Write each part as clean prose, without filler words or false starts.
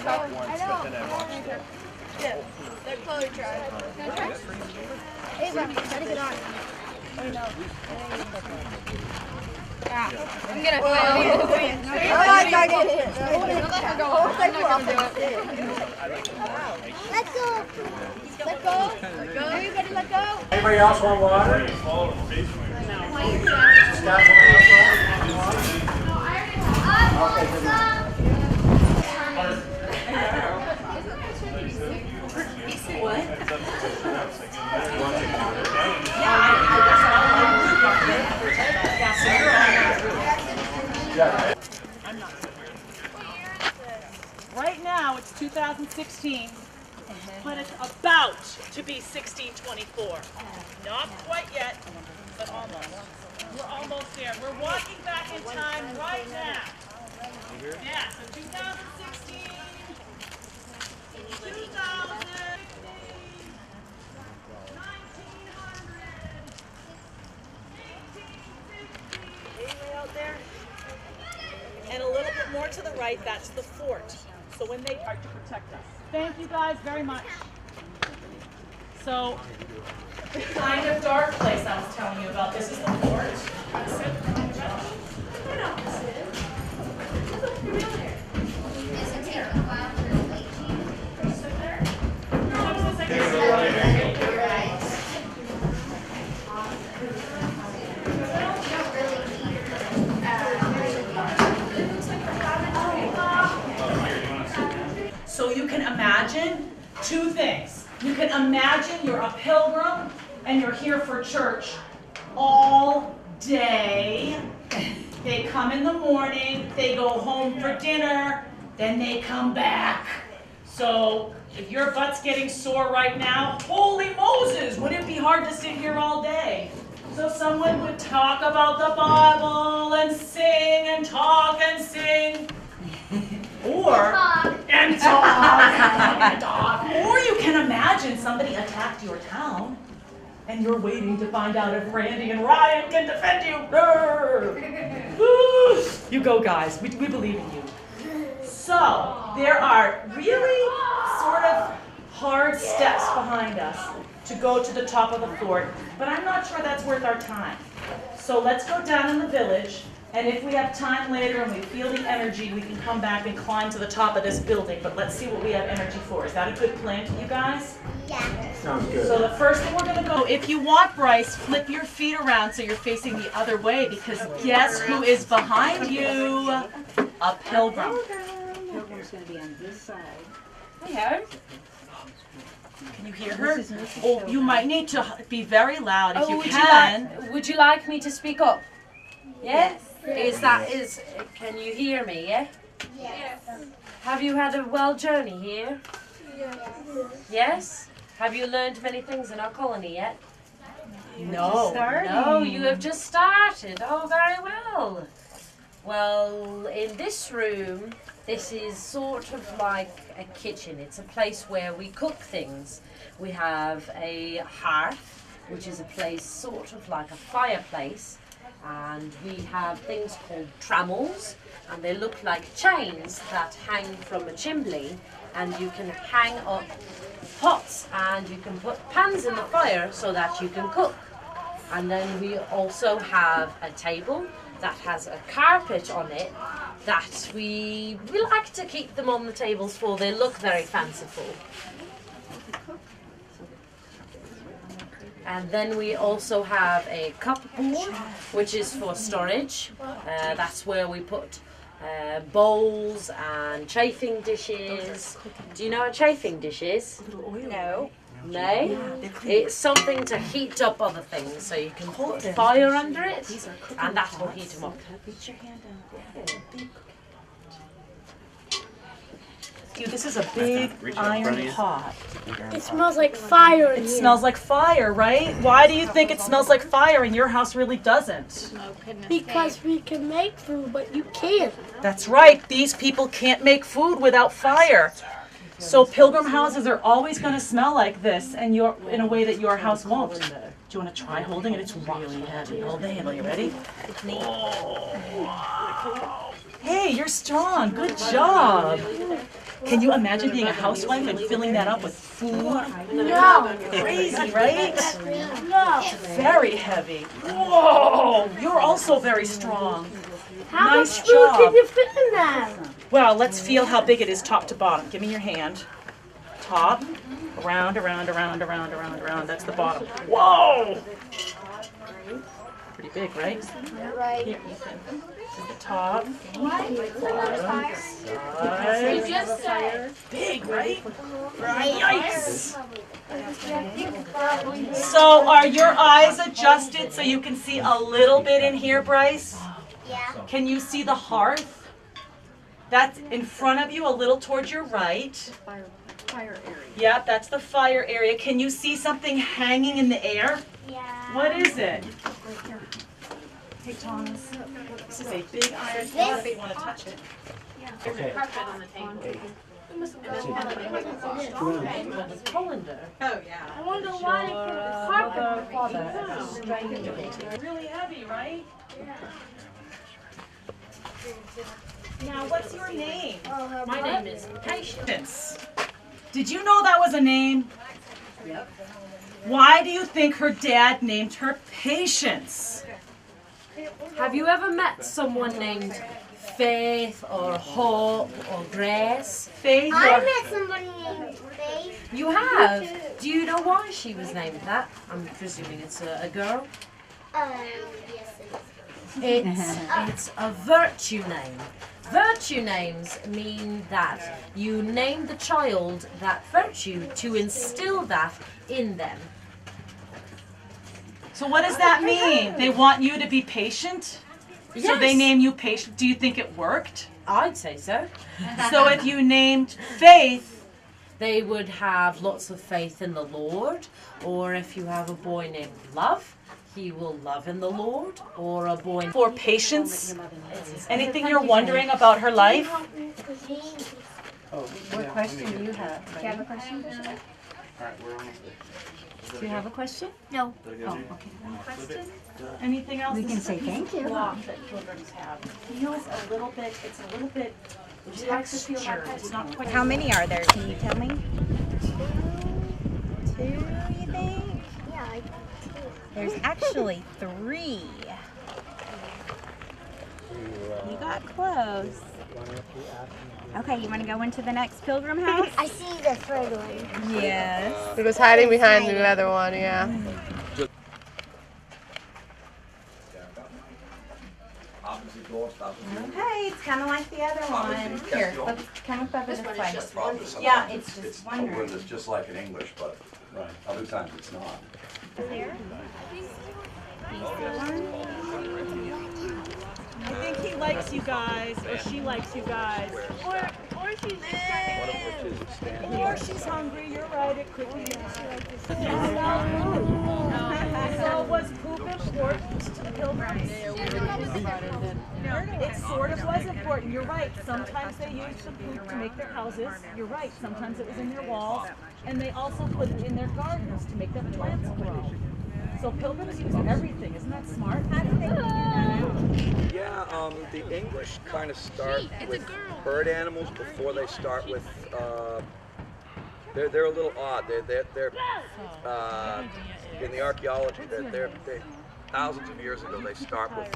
top once, but then I watched it. Yeah. Let Chloe try. Hey, bro, gotta get on. Oh, no. I'm gonna fail. I gotta get it. Let her go. I'm not gonna do it. Let's go. Let go. Everybody let go. Anybody else want water? No. Right now it's 2016, but it's about to be 1624. Not quite yet, but almost. We're almost there. We're walking back in time right now. Yeah, so 2016, 2000, 1900, out there. And a little bit more to the right, that's the fort. So when they are to protect us. Thank you guys very much. So, the kind of dark place I was telling you about, this is the fort. So you can imagine two things. You can imagine you're a pilgrim and you're here for church all day. They come in the morning, they go home for dinner, then they come back. So if your butt's getting sore right now, holy Moses, would it be hard to sit here all day? So someone would talk about the Bible and sing and talk and sing. Or Or you can imagine somebody attacked your town and you're waiting to find out if Randy and Ryan can defend you. You go, guys. We believe in you. So there are really sort of hard steps behind us to go to the top of the fort, but I'm not sure that's worth our time. So let's go down in the village. And if we have time later and we feel the energy, we can come back and climb to the top of this building. But let's see what we have energy for. Is that a good plan to you guys? Yeah. Sounds good. So the first thing we're going to go, if you want, Bryce, flip your feet around so you're facing the other way, because guess who is behind you? A pilgrim. Pilgrim's going to be on this side. Can you hear her? Oh, you might need to be very loud if you can. Would you like me to speak up? Yeah? Can you hear me, yeah? Yes. Have you had a well journey here? Yes. Yes? Have you learned many things in our colony yet? No. No, you have just started. Oh, very well. Well, in this room, this is sort of like a kitchen. It's a place where we cook things. We have a hearth, which is a place sort of like a fireplace. And we have things called trammels, and they look like chains that hang from a chimney, and you can hang up pots and you can put pans in the fire so that you can cook. And then we also have a table that has a carpet on it that we like to keep them on the tables for. They look very fanciful. And then we also have a cupboard, which is for storage. That's where we put bowls and chafing dishes. Do you know what chafing dish is? No. No? It's something to heat up other things, so you can put fire under it, and that will heat them up. Reach your hand out. Dude, this is a big iron pot. It smells like fire in It here. smells like fire, right? Why do you think it smells like fire and your house really doesn't? Because we can make food, but you can't. That's right. These people can't make food without fire. So pilgrim houses are always going to smell like this, and in a way that your house won't. Do you want to try holding it? It's really heavy. Hold the handle. You ready? Oh, wow. Hey, you're strong. Good job. Can you imagine being a housewife and filling that up with food? No. Crazy, right? No. Very heavy. Whoa! You're also very strong. How Nice much food job. can you fit in that? Well, let's feel how big it is top to bottom. Give me your hand. Top, around, around, around, around, around, around. That's the bottom. Whoa! Pretty big, right? Right. Here, Ethan. This is the top. Bottom. Side. Big, right? Yikes! So are your eyes adjusted so you can see a little bit in here, Bryce? Yeah. Can you see the hearth? That's in front of you, a little towards your right. Fire area. Yep, that's the fire area. Can you see something hanging in the air? Yeah. What is it? Hey, Thomas. This is a big iron pot if you want to touch it. There's a carpet on the table. Colander. Oh, yeah. I wonder why they put the carpet. Really heavy, right? Now, what's your name? My name is Patience. Patience. Did you know that was a name? Yep. Why do you think her dad named her Patience? Have you ever met someone named Faith or Hope or Grace? Faith I or... met somebody named Faith. You have? Do you know why she was named that? I'm presuming it's a girl. Yes, it is. It's a virtue name. Virtue names mean that you name the child that virtue to instill that in them. So what does that mean? They want you to be patient? So they Yes. name you Patient. Do you think it worked? I'd say so. So if you named Faith, They would have lots of faith in the Lord, or if you have a boy named Love, he will love in the Lord, or a boy for Patience, anything you're wondering about her life? What question do you have? Do you have a question? Do you have a question? No. Oh, okay. Anything else? We This can is say a thank you. block that pilgrims have. Feels a little bit, it's a little bit textured. It's not quite. How many are there? Can you tell me? Two, you think? Yeah, I There's actually three. You got close. Okay, you want to go into the next pilgrim house? I see the third one. Yes. It was hiding behind the other one, yeah. Okay, it's kind of like the other one. Here, let's come up over this way. Yeah, it's just one room. It's just like in English, but other times it's not. There. I think he likes you guys, or she likes you guys. Or she's Or she's hungry, you're right, it could be. So was poop important to pilgrims? It sort of was important, you're right. Sometimes they used the poop to make their houses, you're right. Sometimes it was in their walls, and they also put it in their gardens to make their plants grow. So pilgrims use everything, isn't that smart? How did they figure that out? Yeah, the English kind of start with herd animals before they start with. They're a little odd. They're in the archaeology. They're thousands of years ago. They start with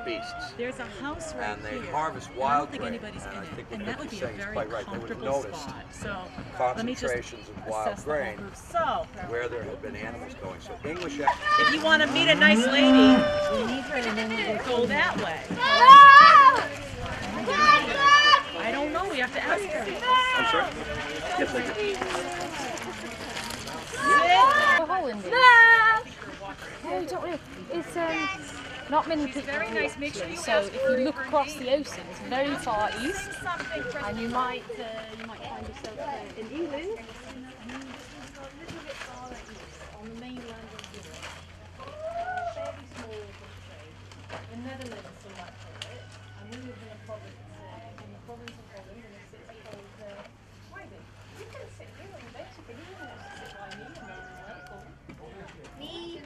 beasts. There's a house right And they here. harvest wild grain. And I think what Vicky's saying is quite right. They would have noticed So concentrations of wild assess the whole grain group. So, where there had been animals going. So English. if you want to meet a nice lady, go that way. I don't know, we have to ask her. I'm sorry. Yes, I did. No, don't worry. It's not many people. Very nice. Make sure you So ask if you look across the ocean, it's very far east, something from and you might find yourself in England. On the mainland of Europe, fairly small country. The Netherlands are much of it, and we live in a province in the province of Holland, in a city called Croydon. You can sit here on the bench if anyone wants to sit by me, and then welcome. Me.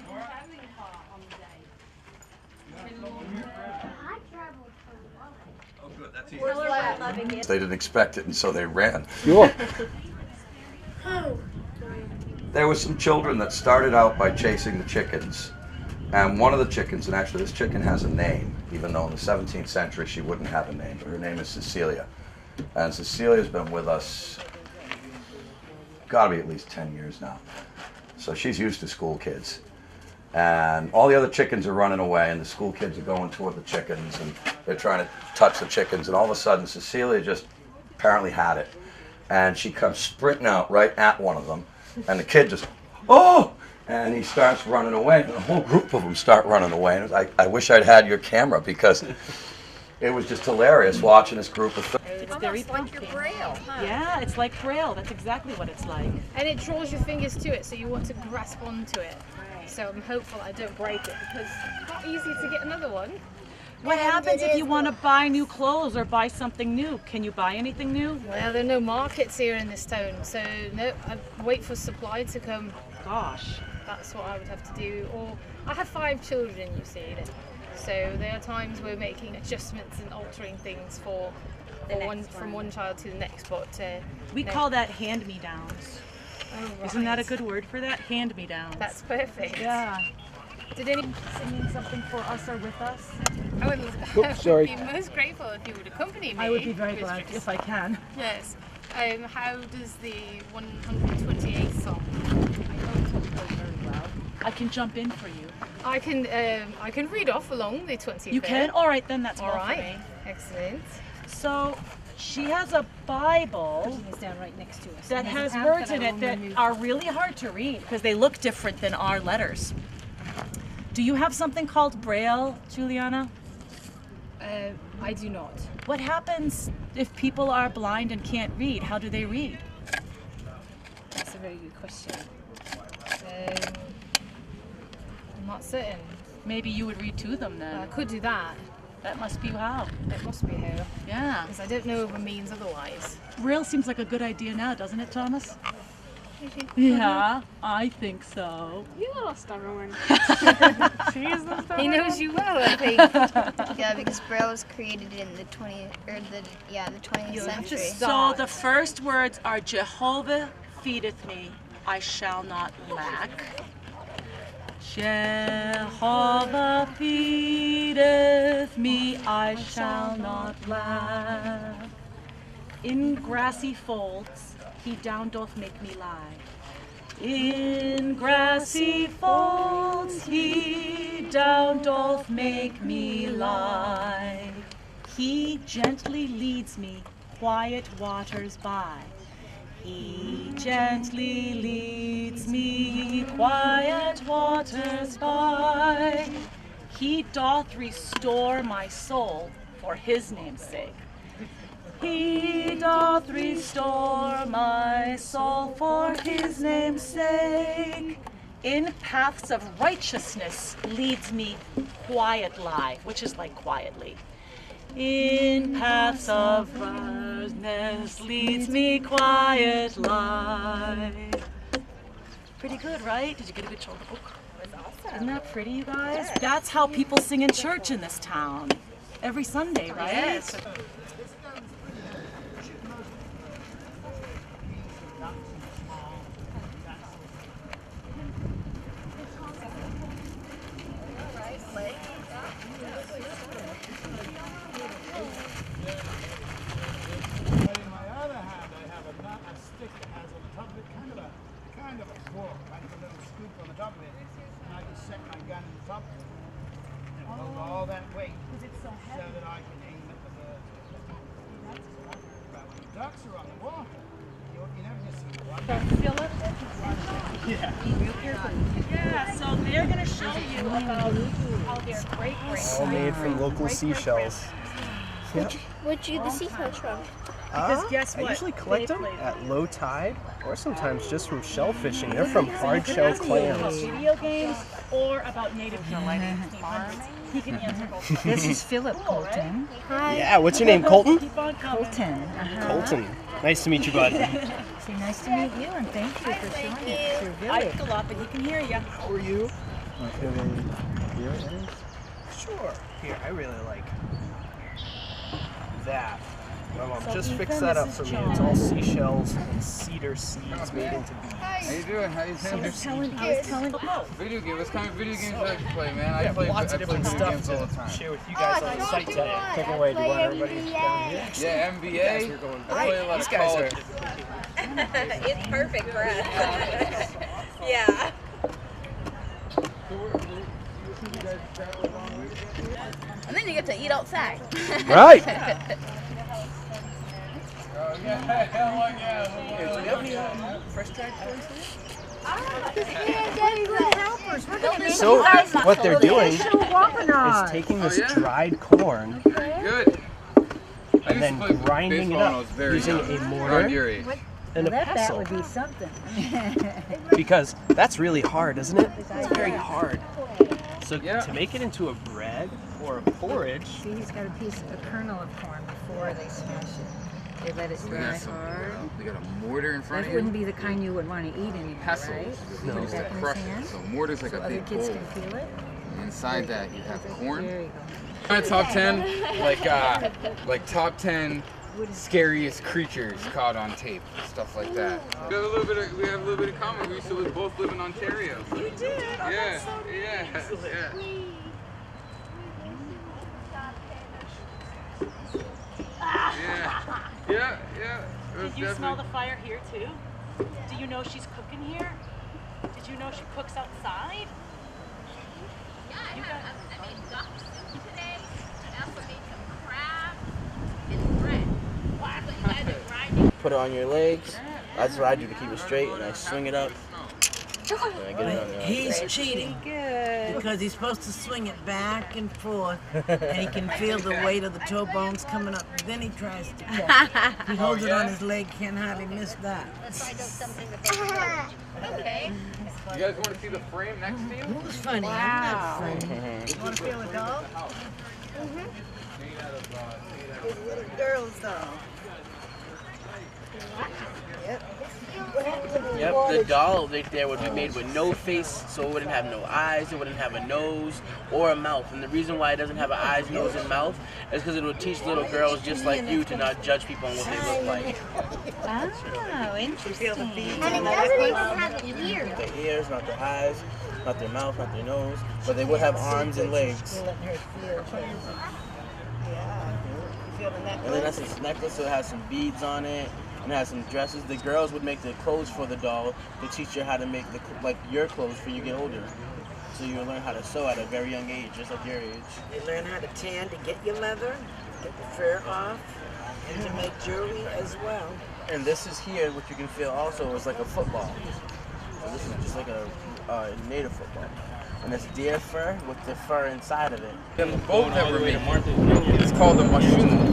Travelling far on the day. I traveled for a while. They didn't expect it, and so they ran. Sure. There were some children that started out by chasing the chickens, and one of the chickens, and actually this chicken has a name, even though in the 17th century she wouldn't have a name, but her name is Cecilia. And Cecilia's been with us, gotta be at least 10 years now. So she's used to school kids. And all the other chickens are running away, and the school kids are going toward the chickens, and they're trying to touch the chickens, and all of a sudden Cecilia just apparently had it. And she comes sprinting out right at one of them, and the kid just, oh! And he starts running away, and the whole group of them start running away. And I wish I'd had your camera, because it was just hilarious watching this group of It's very like your braille, huh? Yeah, it's like braille. That's exactly what it's like. And it draws your fingers to it, so you want to grasp onto it. So I'm hopeful I don't break it, because it's not easy to get another one. What happens if you want to buy new clothes or buy something new? Can you buy anything new? Well, there are no markets here in this town, so no, I wait for supply to come. Gosh. That's what I would have to do. Or I have 5 children, you see, so there are times we're making adjustments and altering things from one child to the next. But we call that hand-me-downs. Oh, right. Isn't that a good word for that? Hand-me-downs. That's perfect. Yeah. Did anyone singing something for us or with us? I would be most grateful if you would accompany me. I would be very glad if I can. Yes. How does the 128th song? I can jump in for you. I can read off along the 20th. You can? All right, then that's all well right. for me. Excellent. So she has a Bible Down right next to us. that has words in it that are really hard to read because they look different than our letters. Do you have something called Braille, Juliana? I do not. What happens if people are blind and can't read? How do they read? That's a very good question. I'm not certain. Maybe you would read to them then. I could do that. That must be how. It must be how. Yeah. Because I don't know if it means otherwise. Braille seems like a good idea now, doesn't it, Thomas? Yeah, I think so. You little stubborn one. She is the stubborn. He knows you well, I think. Yeah, because Braille was created in the 20th century. So the first words are Jehovah feedeth me, I shall not lack. Jehovah feedeth me, I shall not lack. In grassy folds, he down doth make me lie. In grassy folds, he down doth make me lie. He gently leads me quiet waters by. He gently leads me quiet waters by. He doth restore my soul for his name's sake. He doth restore my soul for his name's sake. In paths of righteousness leads me quietly, which is like quietly. In paths of righteousness leads me quietly. Pretty good, right? Did you get a good shoulder book? Awesome. Isn't that pretty, you guys? That's how people sing in church in this town. Every Sunday, right? Yes. All that weight so that I can aim at the birds. But when the ducks are on the water, you never just see one. Yeah, so they're going to show you about how their great All made from local seashells. Where'd you get the seashells from? Because guess what? I usually collect them at low tide, or sometimes just from shell fishing. They're from hard shell clams. Video games or about native people. He can answer both. This is Philip Colton. Hi. Yeah, what's your name, Colton? Keep on coming. Colton. Colton. Nice to meet you, bud. Say nice to meet you and thank you for showing us your I village. go up and he can hear you. How are you? Sure. Here, I really like that. My mom just fixed that up for me. It's all seashells and cedar seeds made into beads. How you doing? How you doing? I was telling Video game. What kind of video games do you play, man? I play lots of video different stuff games all the to time. share with you guys on the site today. Take it away. Do you want everybody to Yeah, NBA. I play a lot These of guys college. It's perfect for us. Yeah. And then you get to eat outside. Right. So what they're doing is taking this dried corn Good. and then grinding it up using a mortar and a that pestle. would be something. Because that's really hard, isn't it? It's very hard. So to make it into a bread or a porridge. See, he's got a kernel of corn before they smash it. They let it dry hard. We got a mortar in front That of you. wouldn't be the kind you would want to eat anymore, Pestles. right? No. Put it Used to back in crush his it. hand. So mortar's like So a other big kids bowl. can feel it. Inside that you have corn. There you go. My top 10, like top 10 scariest creatures caught on tape, stuff like that. We have a little bit of common. We used to both live in Ontario. You did? Oh, Yeah, that's so yeah, nice. yeah. Yeah. Did you smell the fire here too? Do you know she's cooking here? Did you know she cooks outside? Yeah, I made ducks today. I also made some crab and bread. Wow, but you guys are grinding. Put it on your legs. That's what I do to keep it straight, and I swing it up. And I get it on there. He's cheating because he's supposed to swing it back and forth, and he can feel the weight of the toe bones coming up. Then he tries to catch. He holds it on his leg, can't hardly miss that. Okay. You guys want to see the frame next to you? Who's funny? Wow. I'm not funny. You want to feel a doll? His little girl's doll. Yep, the doll right there would be made with no face, so it wouldn't have no eyes, it wouldn't have a nose or a mouth. And the reason why it doesn't have an eyes, nose, and mouth is because it would teach little girls just like you to not judge people on what they look like. Oh, interesting. And it doesn't even have ears. Not their ears, not their eyes, not their mouth, not their nose, but they would have arms and legs. And then that's its necklace, so it has some beads on it. And it has some dresses. The girls would make the clothes for the doll to teach you how to make your clothes when you get older. So you learn how to sew at a very young age, just like your age. They learn how to tan to get your leather, get the fur off, and to make jewelry as well. And this is here, what you can feel also is like a football. So this is just like a native football. And it's deer fur with the fur inside of it. The boat that we're making, it's called a mashroom.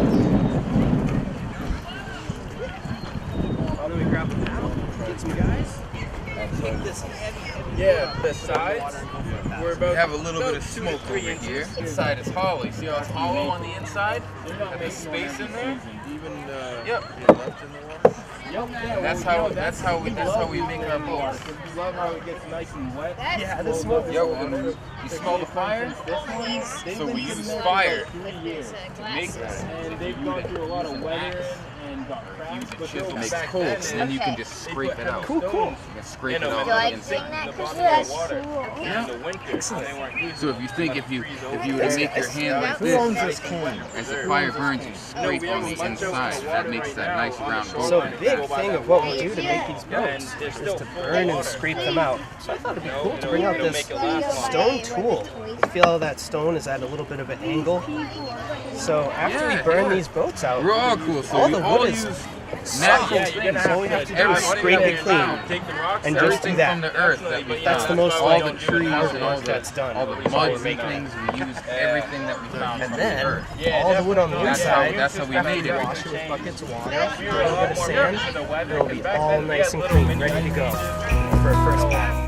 Let me grab the paddle, get some guys. Yeah, the sides, we're about to have a little bit of smoke over here. Inside is hollow. See how it's hollow on the inside? And there's space in there. Yep. That's how we make our boats. We love how it gets nice and wet. Yeah, the smoke. Yo, and you smell the fire? So we use fire to make that. And they've gone through a lot of weather and got cracks, but Chisel makes coats, and then you can just scrape it out. Cool. You can scrape it Do off you on the like inside. seeing that? Because that's cool. Yeah. So if you think if you were to make your hand like this, as the fire burns, you scrape on the inside. That makes that nice round boat. So a big thing of what we do to make these boats is to burn and scrape them out. So I thought it'd be cool to bring out this stone tool. You feel how that stone is at a little bit of an angle. So after we burn these boats out, We're all cool. So all we the all wood is use soft. natural things. So all we have to do is scrape it clean and just do Everything that. from the earth that we That's found. the most all the like trees and all that's done. all the muds and things. We use everything that we found And from the then earth. all the wood on the That's inside, how we made it. wash it with buckets of water, a little bit of sand, and it'll be all nice and clean, ready to go for our first bath.